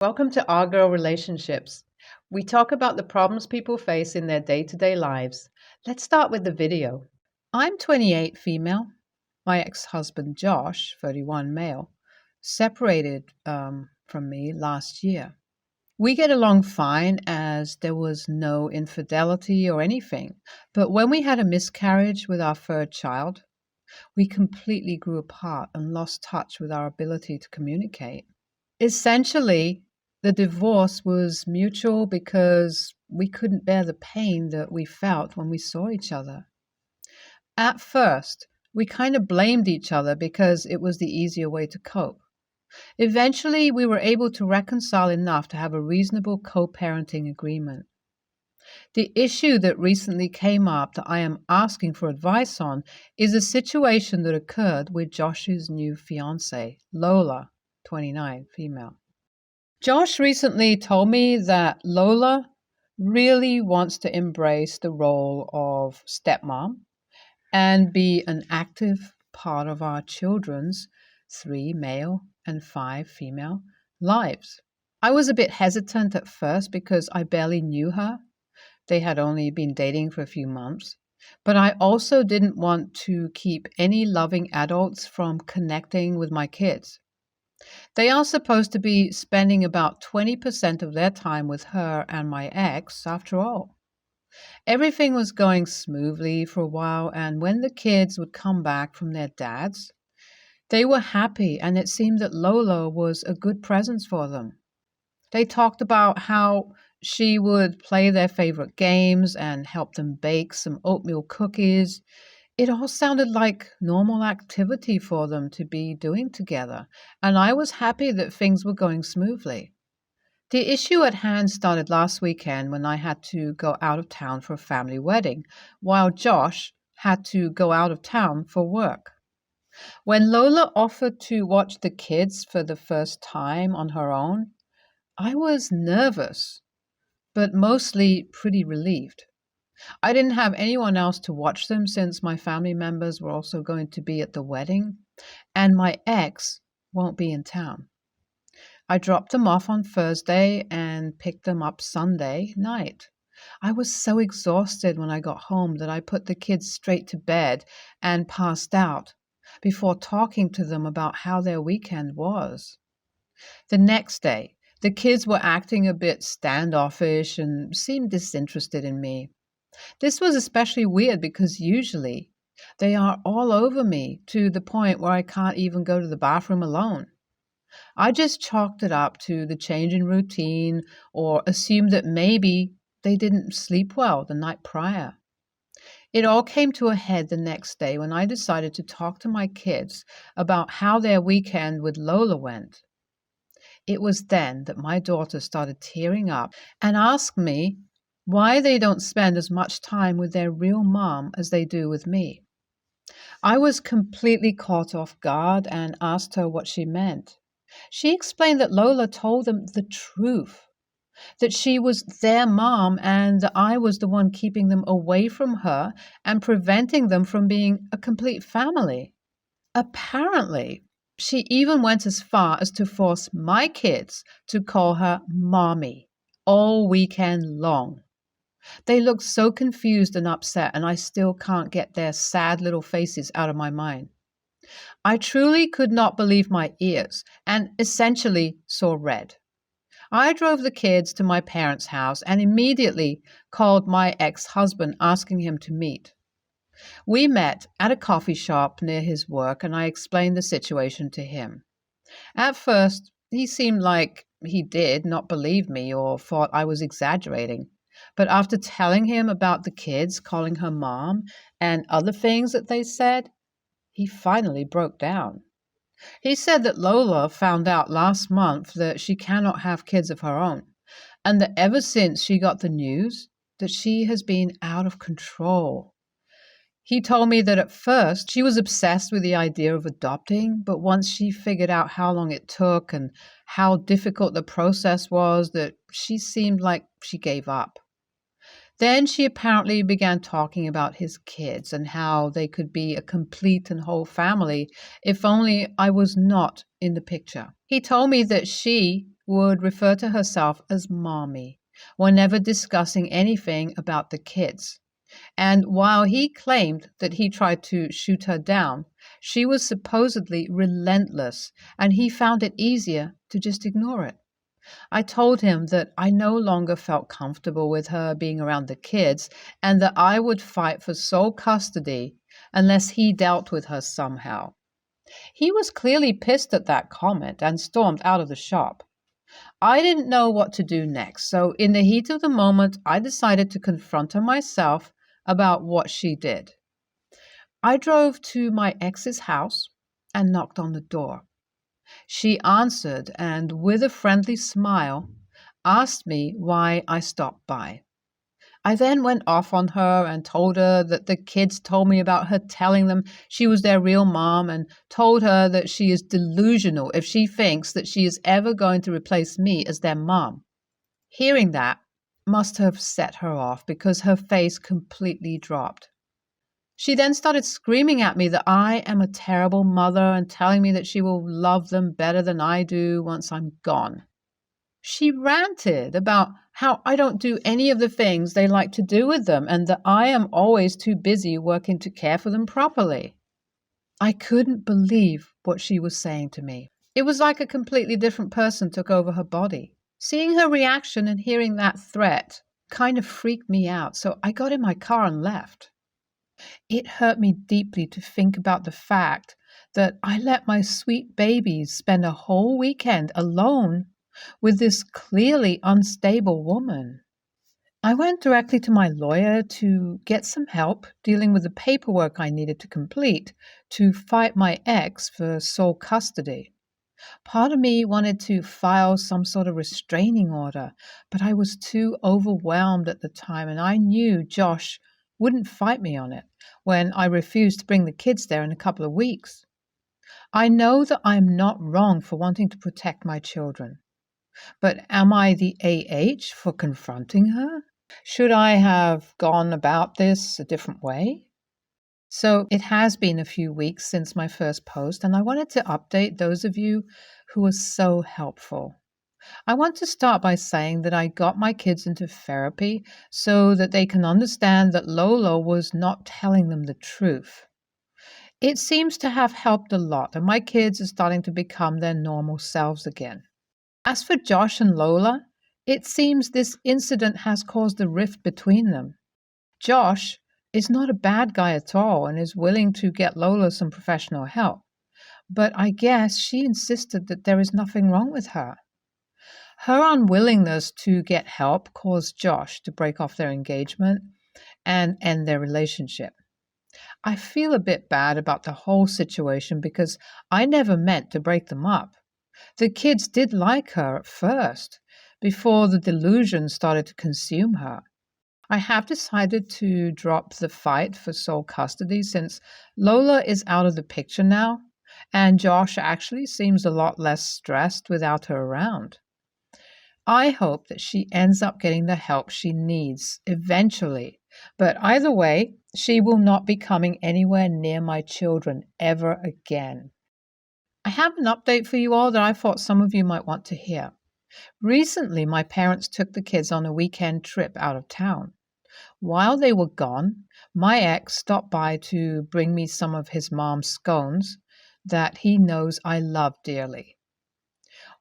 Welcome to Our Girl Relationships. We talk about the problems people face in their day to day lives. Let's start with the video. I'm 28 female. My ex husband Josh, 31 male, separated from me last year. We get along fine as there was no infidelity or anything. But when we had a miscarriage with our third child, we completely grew apart and lost touch with our ability to communicate. Essentially, the divorce was mutual because we couldn't bear the pain that we felt when we saw each other. At first, we kind of blamed each other because it was the easier way to cope. Eventually, we were able to reconcile enough to have a reasonable co-parenting agreement. The issue that recently came up that I am asking for advice on is a situation that occurred with Josh's new fiance, Lola, 29, female. Josh recently told me that Lola really wants to embrace the role of stepmom and be an active part of our children's 3 male and 5 female lives. I was a bit hesitant at first because I barely knew her. They had only been dating for a few months. But I also didn't want to keep any loving adults from connecting with my kids. They are supposed to be spending about 20% of their time with her and my ex, after all. Everything was going smoothly for a while, and when the kids would come back from their dads, they were happy, and it seemed that Lola was a good presence for them. They talked about how she would play their favorite games and help them bake some oatmeal cookies. It all sounded like normal activity for them to be doing together, and I was happy that things were going smoothly. The issue at hand started last weekend when I had to go out of town for a family wedding, while Josh had to go out of town for work. When Lola offered to watch the kids for the first time on her own, I was nervous, but mostly pretty relieved. I didn't have anyone else to watch them since my family members were also going to be at the wedding, and my ex won't be in town. I dropped them off on Thursday and picked them up Sunday night. I was so exhausted when I got home that I put the kids straight to bed and passed out before talking to them about how their weekend was. The next day, the kids were acting a bit standoffish and seemed disinterested in me. This was especially weird because usually they are all over me to the point where I can't even go to the bathroom alone. I just chalked it up to the change in routine or assumed that maybe they didn't sleep well the night prior. It all came to a head the next day when I decided to talk to my kids about how their weekend with Lola went. It was then that my daughter started tearing up and asked me why they don't spend as much time with their real mom as they do with me. I was completely caught off guard and asked her what she meant. She explained that Lola told them the truth, that she was their mom and that I was the one keeping them away from her and preventing them from being a complete family. Apparently, she even went as far as to force my kids to call her mommy all weekend long. They looked so confused and upset, and I still can't get their sad little faces out of my mind. I truly could not believe my ears and essentially saw red. I drove the kids to my parents' house and immediately called my ex-husband asking him to meet. We met at a coffee shop near his work and I explained the situation to him. At first, he seemed like he did not believe me or thought I was exaggerating. But after telling him about the kids calling her mom and other things that they said, he finally broke down. He said that Lola found out last month that she cannot have kids of her own, and that ever since she got the news, that she has been out of control. He told me that at first she was obsessed with the idea of adopting, but once she figured out how long it took and how difficult the process was, that she seemed like she gave up. Then she apparently began talking about his kids and how they could be a complete and whole family if only I was not in the picture. He told me that she would refer to herself as Mommy whenever discussing anything about the kids. And while he claimed that he tried to shoot her down, she was supposedly relentless, and he found it easier to just ignore it. I told him that I no longer felt comfortable with her being around the kids and that I would fight for sole custody unless he dealt with her somehow. He was clearly pissed at that comment and stormed out of the shop. I didn't know what to do next, so in the heat of the moment, I decided to confront her myself about what she did. I drove to my ex's house and knocked on the door. She answered and, with a friendly smile, asked me why I stopped by. I then went off on her and told her that the kids told me about her telling them she was their real mom and told her that she is delusional if she thinks that she is ever going to replace me as their mom. Hearing that must have set her off because her face completely dropped. She then started screaming at me that I am a terrible mother and telling me that she will love them better than I do once I'm gone. She ranted about how I don't do any of the things they like to do with them and that I am always too busy working to care for them properly. I couldn't believe what she was saying to me. It was like a completely different person took over her body. Seeing her reaction and hearing that threat kind of freaked me out, so I got in my car and left. It hurt me deeply to think about the fact that I let my sweet babies spend a whole weekend alone with this clearly unstable woman. I went directly to my lawyer to get some help dealing with the paperwork I needed to complete to fight my ex for sole custody. Part of me wanted to file some sort of restraining order, but I was too overwhelmed at the time, and I knew Josh wouldn't fight me on it when I refused to bring the kids there in a couple of weeks. I know that I'm not wrong for wanting to protect my children. But am I the AH for confronting her? Should I have gone about this a different way? So it has been a few weeks since my first post, and I wanted to update those of you who were so helpful. I want to start by saying that I got my kids into therapy so that they can understand that Lola was not telling them the truth. It seems to have helped a lot, and my kids are starting to become their normal selves again. As for Josh and Lola, it seems this incident has caused a rift between them. Josh is not a bad guy at all and is willing to get Lola some professional help, but I guess she insisted that there is nothing wrong with her. Her unwillingness to get help caused Josh to break off their engagement and end their relationship. I feel a bit bad about the whole situation because I never meant to break them up. The kids did like her at first, before the delusion started to consume her. I have decided to drop the fight for sole custody since Lola is out of the picture now, and Josh actually seems a lot less stressed without her around. I hope that she ends up getting the help she needs eventually, but either way, she will not be coming anywhere near my children ever again. I have an update for you all that I thought some of you might want to hear. Recently, my parents took the kids on a weekend trip out of town. While they were gone, my ex stopped by to bring me some of his mom's scones that he knows I love dearly.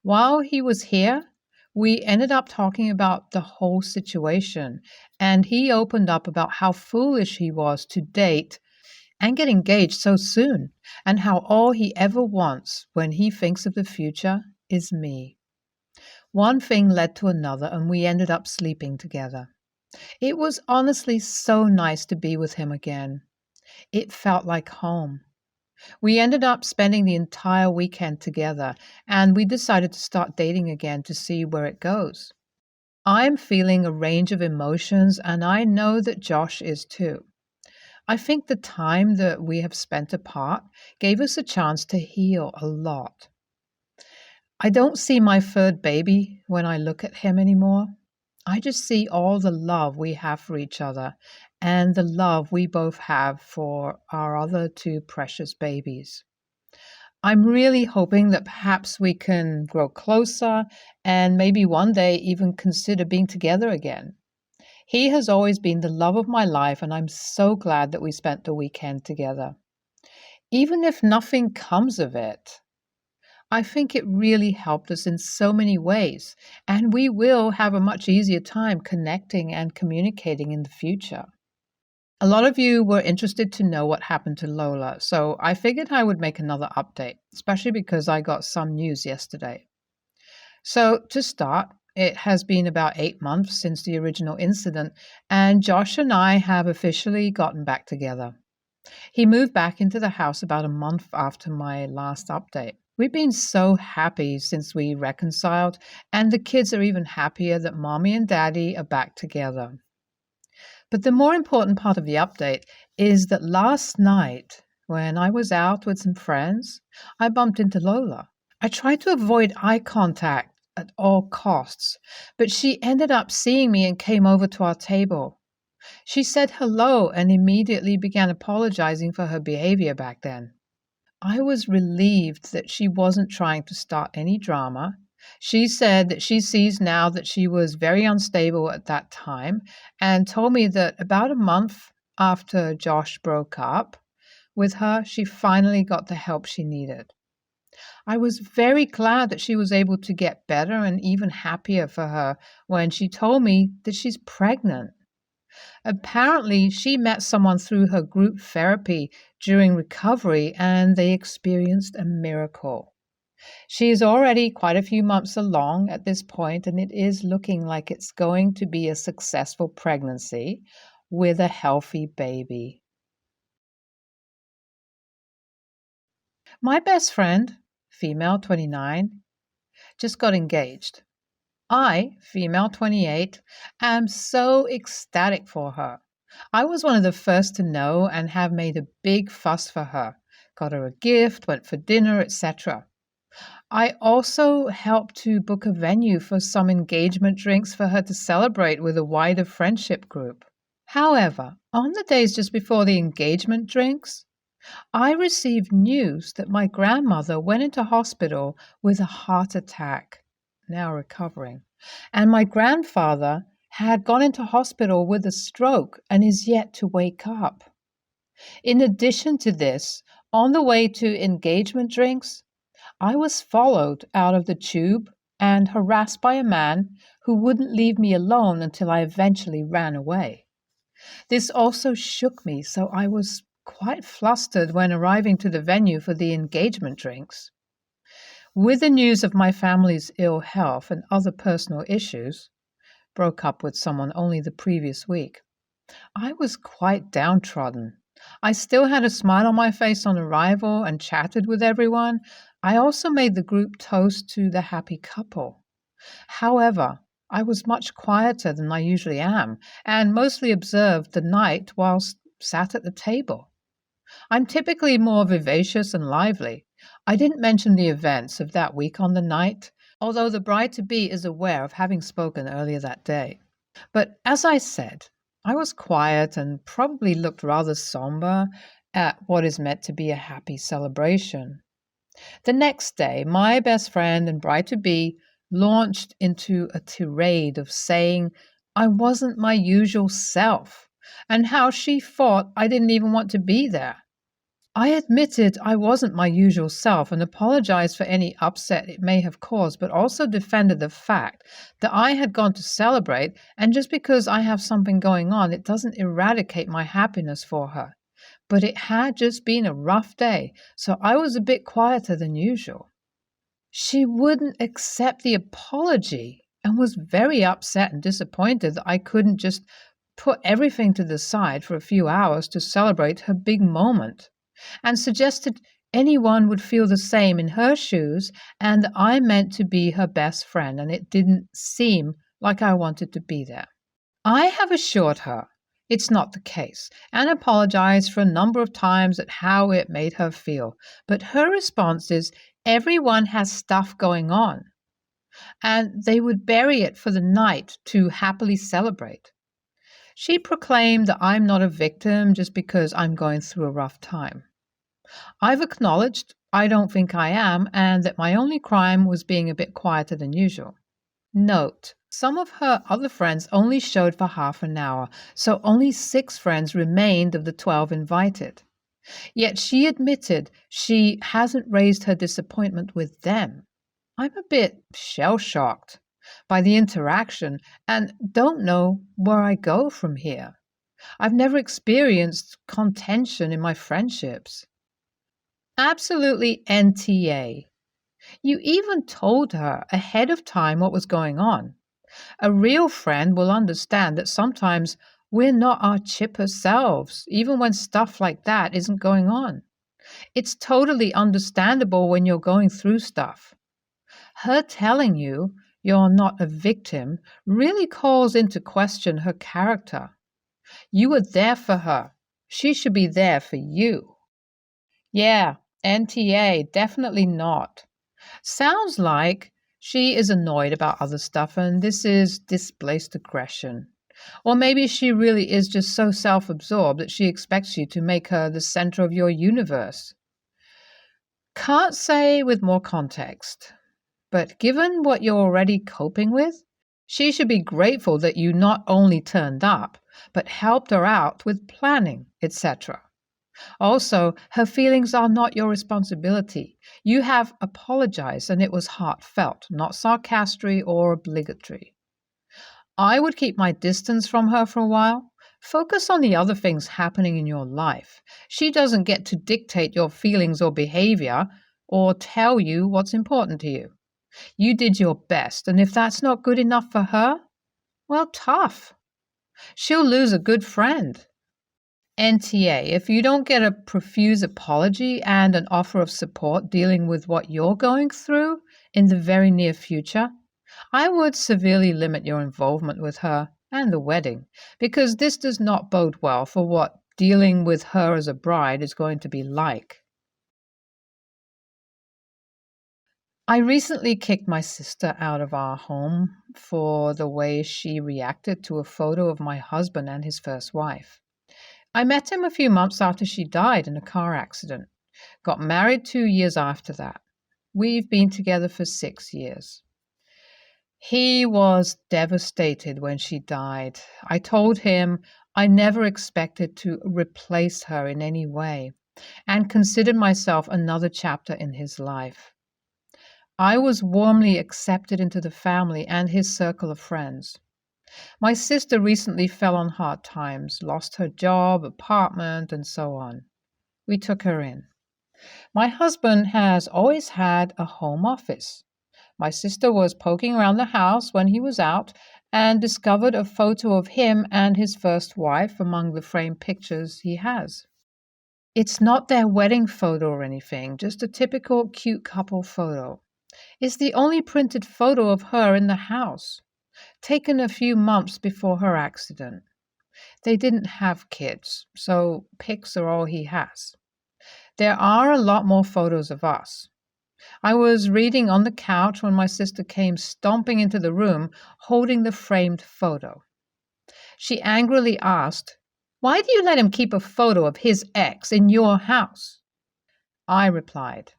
While he was here, we ended up talking about the whole situation, and he opened up about how foolish he was to date and get engaged so soon, and how all he ever wants when he thinks of the future is me. One thing led to another, and we ended up sleeping together. It was honestly so nice to be with him again. It felt like home. We ended up spending the entire weekend together, and we decided to start dating again to see where it goes. I'm feeling a range of emotions, and I know that Josh is too. I think the time that we have spent apart gave us a chance to heal a lot. I don't see my third baby when I look at him anymore. I just see all the love we have for each other and the love we both have for our other two precious babies. I'm really hoping that perhaps we can grow closer and maybe one day even consider being together again. He has always been the love of my life, and I'm so glad that we spent the weekend together. Even if nothing comes of it, I think it really helped us in so many ways, and we will have a much easier time connecting and communicating in the future. A lot of you were interested to know what happened to Lola, so I figured I would make another update, especially because I got some news yesterday. So, to start, it has been about 8 months since the original incident, and Josh and I have officially gotten back together. He moved back into the house about a month after my last update. We've been so happy since we reconciled, and the kids are even happier that mommy and daddy are back together. But the more important part of the update is that last night, when I was out with some friends, I bumped into Lola. I tried to avoid eye contact at all costs, but she ended up seeing me and came over to our table. She said hello and immediately began apologizing for her behavior back then. I was relieved that she wasn't trying to start any drama. She said that she sees now that she was very unstable at that time and told me that about a month after Josh broke up with her, she finally got the help she needed. I was very glad that she was able to get better and even happier for her when she told me that she's pregnant. Apparently, she met someone through her group therapy during recovery and they experienced a miracle. She is already quite a few months along at this point, and it is looking like it's going to be a successful pregnancy with a healthy baby. My best friend, female 29, just got engaged. I, female 28, am so ecstatic for her. I was one of the first to know and have made a big fuss for her, got her a gift, went for dinner, etc. I also helped to book a venue for some engagement drinks for her to celebrate with a wider friendship group. However, on the days just before the engagement drinks, I received news that my grandmother went into hospital with a heart attack, now recovering, and my grandfather had gone into hospital with a stroke and is yet to wake up. In addition to this, on the way to engagement drinks, I was followed out of the tube and harassed by a man who wouldn't leave me alone until I eventually ran away. This also shook me, so I was quite flustered when arriving to the venue for the engagement drinks. With the news of my family's ill health and other personal issues, broke up with someone only the previous week, I was quite downtrodden. I still had a smile on my face on arrival and chatted with everyone. I also made the group toast to the happy couple. However, I was much quieter than I usually am and mostly observed the night whilst sat at the table. I'm typically more vivacious and lively. I didn't mention the events of that week on the night, although the bride-to-be is aware of having spoken earlier that day. But as I said, I was quiet and probably looked rather somber at what is meant to be a happy celebration. The next day, my best friend and bride-to-be launched into a tirade of saying I wasn't my usual self and how she thought I didn't even want to be there. I admitted I wasn't my usual self and apologized for any upset it may have caused, but also defended the fact that I had gone to celebrate, and just because I have something going on, it doesn't eradicate my happiness for her. But it had just been a rough day, so I was a bit quieter than usual. She wouldn't accept the apology and was very upset and disappointed that I couldn't just put everything to the side for a few hours to celebrate her big moment, and suggested anyone would feel the same in her shoes and that I meant to be her best friend and it didn't seem like I wanted to be there. I have assured her it's not the case and apologized for a number of times at how it made her feel, but her response is everyone has stuff going on and they would bury it for the night to happily celebrate. She proclaimed that I'm not a victim just because I'm going through a rough time. I've acknowledged I don't think I am, and that my only crime was being a bit quieter than usual. Note, some of her other friends only showed for half an hour, so only 6 friends remained of the 12 invited. Yet she admitted she hasn't raised her disappointment with them. I'm a bit shell-shocked by the interaction and don't know where I go from here. I've never experienced contention in my friendships. Absolutely NTA. You even told her ahead of time what was going on. A real friend will understand that sometimes we're not our chipper selves, even when stuff like that isn't going on. It's totally understandable when you're going through stuff. Her telling you you're not a victim really calls into question her character. You were there for her. She should be there for you. Yeah, NTA, definitely not. Sounds like she is annoyed about other stuff and this is displaced aggression. Or maybe she really is just so self absorbed that she expects you to make her the center of your universe. Can't say with more context, but given what you're already coping with, she should be grateful that you not only turned up, but helped her out with planning, etc. Also, her feelings are not your responsibility. You have apologized and it was heartfelt, not sarcastic or obligatory. I would keep my distance from her for a while. Focus on the other things happening in your life. She doesn't get to dictate your feelings or behavior or tell you what's important to you. You did your best, and if that's not good enough for her, well, tough. She'll lose a good friend. NTA, if you don't get a profuse apology and an offer of support dealing with what you're going through in the very near future, I would severely limit your involvement with her and the wedding, because this does not bode well for what dealing with her as a bride is going to be like. I recently kicked my sister out of our home for the way she reacted to a photo of my husband and his first wife. I met him a few months after she died in a car accident. Got married 2 years after that. We've been together for 6 years. He was devastated when she died. I told him I never expected to replace her in any way and considered myself another chapter in his life. I was warmly accepted into the family and his circle of friends. My sister recently fell on hard times, lost her job, apartment, and so on. We took her in. My husband has always had a home office. My sister was poking around the house when he was out and discovered a photo of him and his first wife among the framed pictures he has. It's not their wedding photo or anything, just a typical cute couple photo. It's the only printed photo of her in the house, taken a few months before her accident. They didn't have kids, so pics are all he has. There are a lot more photos of us. I was reading on the couch when my sister came stomping into the room holding the framed photo. She angrily asked, "Why do you let him keep a photo of his ex in your house?" I replied,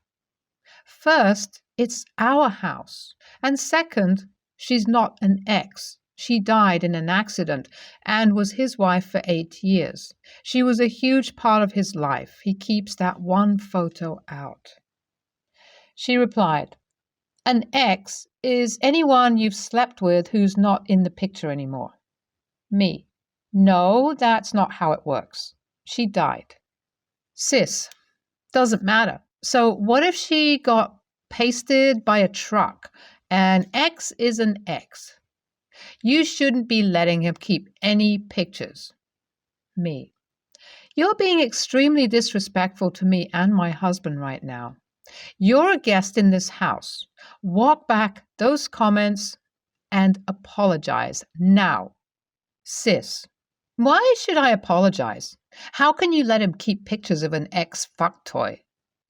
"First, it's our house. And second, she's not an ex. She died in an accident and was his wife for 8 years. She was a huge part of his life. He keeps that one photo out." She replied, "An ex is anyone you've slept with who's not in the picture anymore." Me, "No, that's not how it works. She died." Sis, doesn't matter. So what if she got pasted by a truck? An ex is an ex. You shouldn't be letting him keep any pictures. Me, "You're being extremely disrespectful to me and my husband right now. You're a guest in this house. Walk back those comments and apologize now." Sis, "Why should I apologize? How can you let him keep pictures of an ex-fuck toy?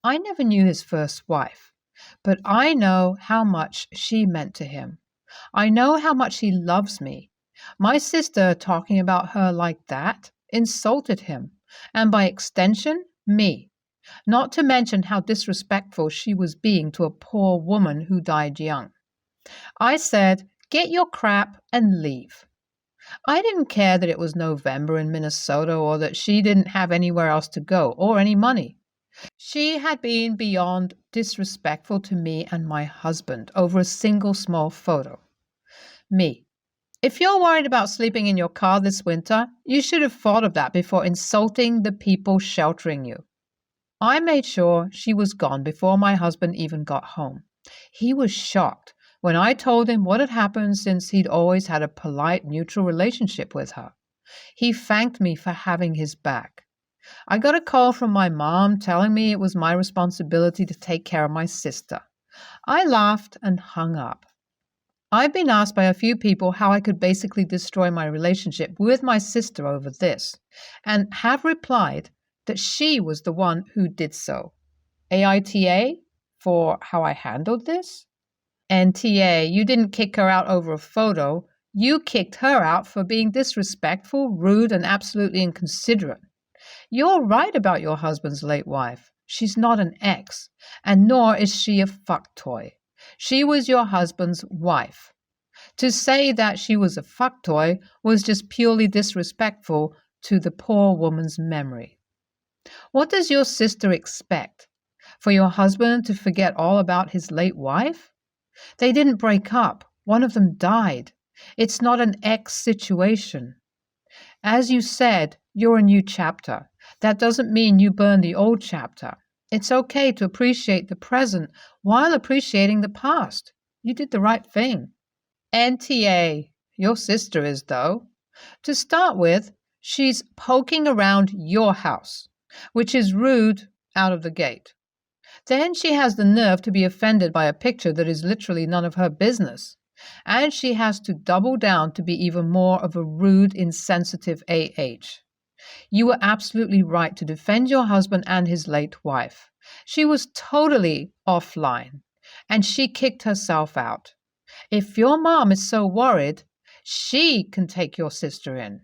I never knew his first wife, but I know how much she meant to him. I know how much he loves me. My sister talking about her like that insulted him, and by extension, me. not to mention how disrespectful she was being to a poor woman who died young. I said, "Get your crap and leave." I didn't care that it was November in Minnesota or that she didn't have anywhere else to go or any money. She had been beyond disrespectful to me and my husband over a single small photo. Me. If you're worried about sleeping in your car this winter, you should have thought of that before insulting the people sheltering you. I made sure she was gone before my husband even got home. He was shocked when I told him what had happened since he'd always had a polite, neutral relationship with her. He thanked me for having his back. I got a call from my mom telling me it was my responsibility to take care of my sister. I laughed and hung up. I've been asked by a few people how I could basically destroy my relationship with my sister over this, and have replied that she was the one who did so. AITA for how I handled this? NTA, you didn't kick her out over a photo. You kicked her out for being disrespectful, rude, and absolutely inconsiderate. You're right about your husband's late wife. She's not an ex, and nor is she a fuck toy. She was your husband's wife. To say that she was a fuck toy was just purely disrespectful to the poor woman's memory. What does your sister expect? For your husband to forget all about his late wife? They didn't break up. One of them died. It's not an ex situation. As you said, you're a new chapter. That doesn't mean you burn the old chapter. It's okay to appreciate the present while appreciating the past. You did the right thing. NTA, your sister is, though. To start with, she's poking around your house, which is rude out of the gate. Then she has the nerve to be offended by a picture that is literally none of her business. And she has to double down to be even more of a rude, insensitive AH. You were absolutely right to defend your husband and his late wife. She was totally offline, and she kicked herself out. If your mom is so worried, she can take your sister in.